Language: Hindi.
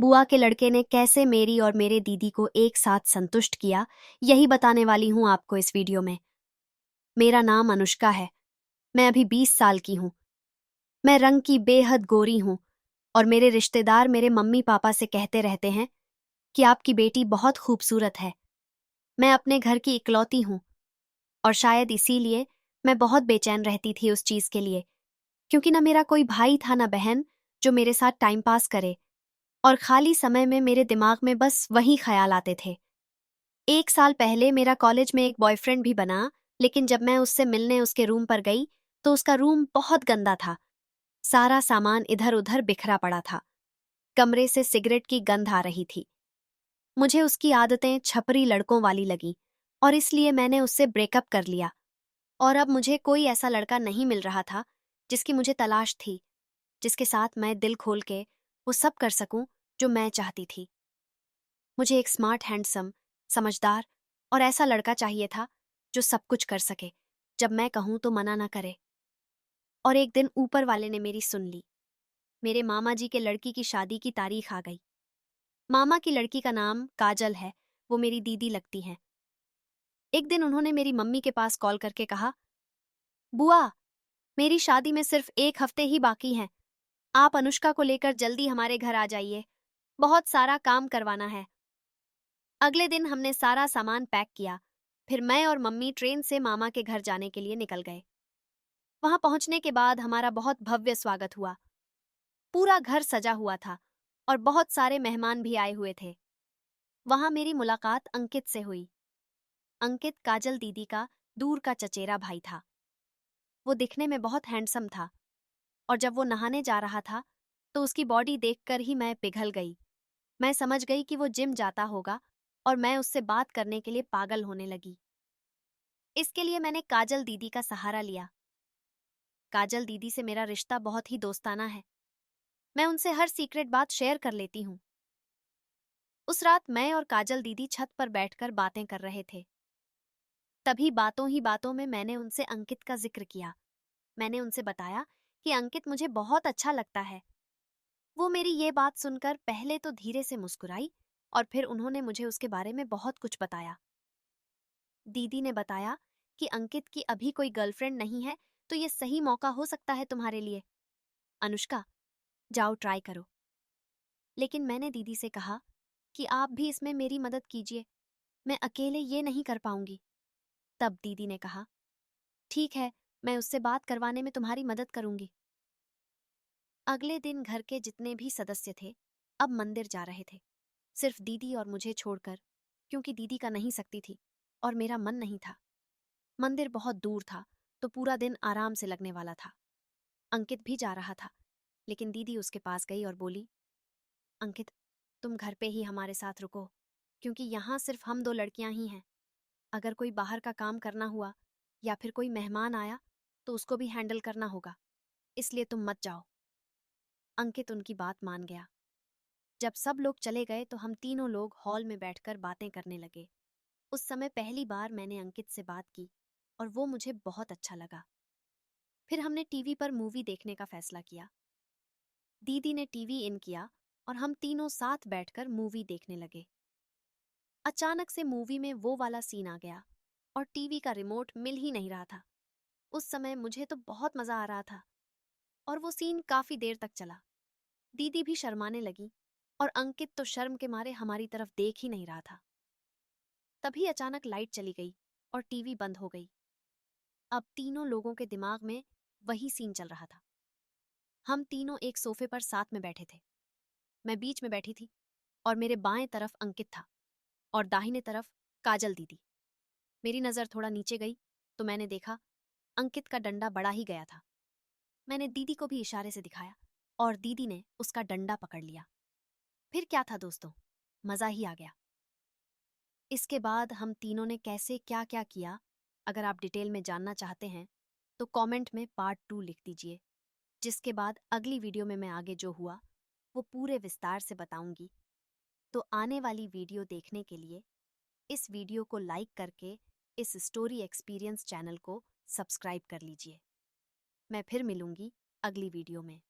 बुआ के लड़के ने कैसे मेरी और मेरे दीदी को एक साथ संतुष्ट किया, यही बताने वाली हूं आपको इस वीडियो में। मेरा नाम अनुष्का है। मैं अभी 20 साल की हूं। मैं रंग की बेहद गोरी हूं और मेरे रिश्तेदार मेरे मम्मी पापा से कहते रहते हैं कि आपकी बेटी बहुत खूबसूरत है। मैं अपने घर की इकलौती हूं और शायद इसीलिए मैं बहुत बेचैन रहती थी उस चीज के लिए, क्योंकि ना मेरा कोई भाई था ना बहन जो मेरे साथ टाइम पास करे, और खाली समय में मेरे दिमाग में बस वही ख्याल आते थे। 1 साल पहले मेरा कॉलेज में एक बॉयफ्रेंड भी बना, लेकिन जब मैं उससे मिलने उसके रूम पर गई तो उसका रूम बहुत गंदा था। सारा सामान इधर उधर बिखरा पड़ा था। कमरे से सिगरेट की गंध आ रही थी। मुझे उसकी आदतें छपरी लड़कों वाली लगी और इसलिए मैंने उससे ब्रेकअप कर लिया। और अब मुझे कोई ऐसा लड़का नहीं मिल रहा था जिसकी मुझे तलाश थी, जिसके साथ मैं दिल खोल के वो सब कर सकूं जो मैं चाहती थी। मुझे एक स्मार्ट, हैंडसम, समझदार और ऐसा लड़का चाहिए था जो सब कुछ कर सके, जब मैं कहूं तो मना ना करे। और एक दिन ऊपर वाले ने मेरी सुन ली। मेरे मामा जी के लड़की की शादी की तारीख आ गई। मामा की लड़की का नाम काजल है, वो मेरी दीदी लगती हैं। एक दिन उन्होंने मेरी मम्मी के पास कॉल करके कहा, बुआ, मेरी शादी में सिर्फ 1 हफ्ते ही बाकी हैं। आप अनुष्का को लेकर जल्दी हमारे घर आ जाइए, बहुत सारा काम करवाना है। अगले दिन हमने सारा सामान पैक किया। फिर मैं और मम्मी ट्रेन से मामा के घर जाने के लिए निकल गए। वहां पहुंचने के बाद हमारा बहुत भव्य स्वागत हुआ। पूरा घर सजा हुआ था और बहुत सारे मेहमान भी आए हुए थे। वहां मेरी मुलाकात अंकित से हुई। अंकित काजल दीदी का दूर का चचेरा भाई था। वो दिखने में बहुत हैंडसम था और जब वो नहाने जा रहा था तो उसकी बॉडी देखकर ही मैं पिघल गई। मैं समझ गई कि वो जिम जाता होगा और मैं उससे बात करने के लिए पागल होने लगी। इसके लिए मैंने काजल दीदी का सहारा लिया। काजल दीदी से मेरा रिश्ता बहुत ही दोस्ताना है। मैं उनसे हर सीक्रेट बात शेयर कर लेती हूँ। उस रात मैं और काजल दीदी छत पर बैठकर बातें कर रहे थे। तभी बातों ही बातों में मैंने उनसे अंकित का जिक्र किया। मैंने उनसे बताया कि अंकित मुझे बहुत अच्छा लगता है। वो मेरी ये बात सुनकर पहले तो धीरे से मुस्कुराई और फिर उन्होंने मुझे उसके बारे में बहुत कुछ बताया। दीदी ने बताया कि अंकित की अभी कोई गर्लफ्रेंड नहीं है, तो ये सही मौका हो सकता है तुम्हारे लिए। अनुष्का, जाओ ट्राई करो। लेकिन मैंने दीदी से कहा कि आप भी इसमें मेरी मदद कीजिए, मैं अकेले ये नहीं कर पाऊंगी। तब दीदी ने कहा, ठीक है, मैं उससे बात करवाने में तुम्हारी मदद करूंगी। अगले दिन घर के जितने भी सदस्य थे अब मंदिर जा रहे थे, सिर्फ दीदी और मुझे छोड़कर, क्योंकि दीदी का नहीं सकती थी और मेरा मन नहीं था। मंदिर बहुत दूर था तो पूरा दिन आराम से लगने वाला था। अंकित भी जा रहा था, लेकिन दीदी उसके पास गई और बोली, अंकित, तुम घर पे ही हमारे साथ रुको, क्योंकि यहाँ सिर्फ हम 2 लड़कियां ही हैं। अगर कोई बाहर का काम करना हुआ या फिर कोई मेहमान आया तो उसको भी हैंडल करना होगा, इसलिए तुम मत जाओ। अंकित उनकी बात मान गया। जब सब लोग चले गए तो हम तीनों लोग हॉल में बैठकर बातें करने लगे। उस समय पहली बार मैंने अंकित से बात की और वो मुझे बहुत अच्छा लगा। फिर हमने टीवी पर मूवी देखने का फैसला किया। दीदी ने टीवी इन किया और हम तीनों साथ बैठकर मूवी देखने लगे। अचानक से मूवी में वो वाला सीन आ गया और टीवी का रिमोट मिल ही नहीं रहा था। उस समय मुझे तो बहुत मजा आ रहा था और वो सीन काफी देर तक चला। दीदी भी शर्माने लगी और अंकित तो शर्म के मारे हमारी तरफ देख ही नहीं रहा था। तभी अचानक लाइट चली गई और टीवी बंद हो गई। अब तीनों लोगों के दिमाग में वही सीन चल रहा था। हम तीनों एक सोफे पर साथ में बैठे थे। मैं बीच में बैठी थी और मेरे बाएं तरफ अंकित था और दाहिने तरफ काजल दीदी। मेरी नजर थोड़ा नीचे गई तो मैंने देखा अंकित का डंडा बड़ा ही गया था। मैंने दीदी को भी इशारे से दिखाया और दीदी ने उसका डंडा पकड़ लिया। फिर क्या था दोस्तों, मजा ही आ गया। इसके बाद हम तीनों ने कैसे क्या क्या किया, अगर आप डिटेल में जानना चाहते हैं तो कमेंट में पार्ट 2 लिख दीजिए, जिसके बाद अगली वीडियो में मैं आगे जो हुआ वो पूरे विस्तार से बताऊंगी। तो आने वाली वीडियो देखने के लिए इस वीडियो को लाइक करके इस स्टोरी एक्सपीरियंस चैनल को सब्सक्राइब कर लीजिए। मैं फिर मिलूंगी अगली वीडियो में।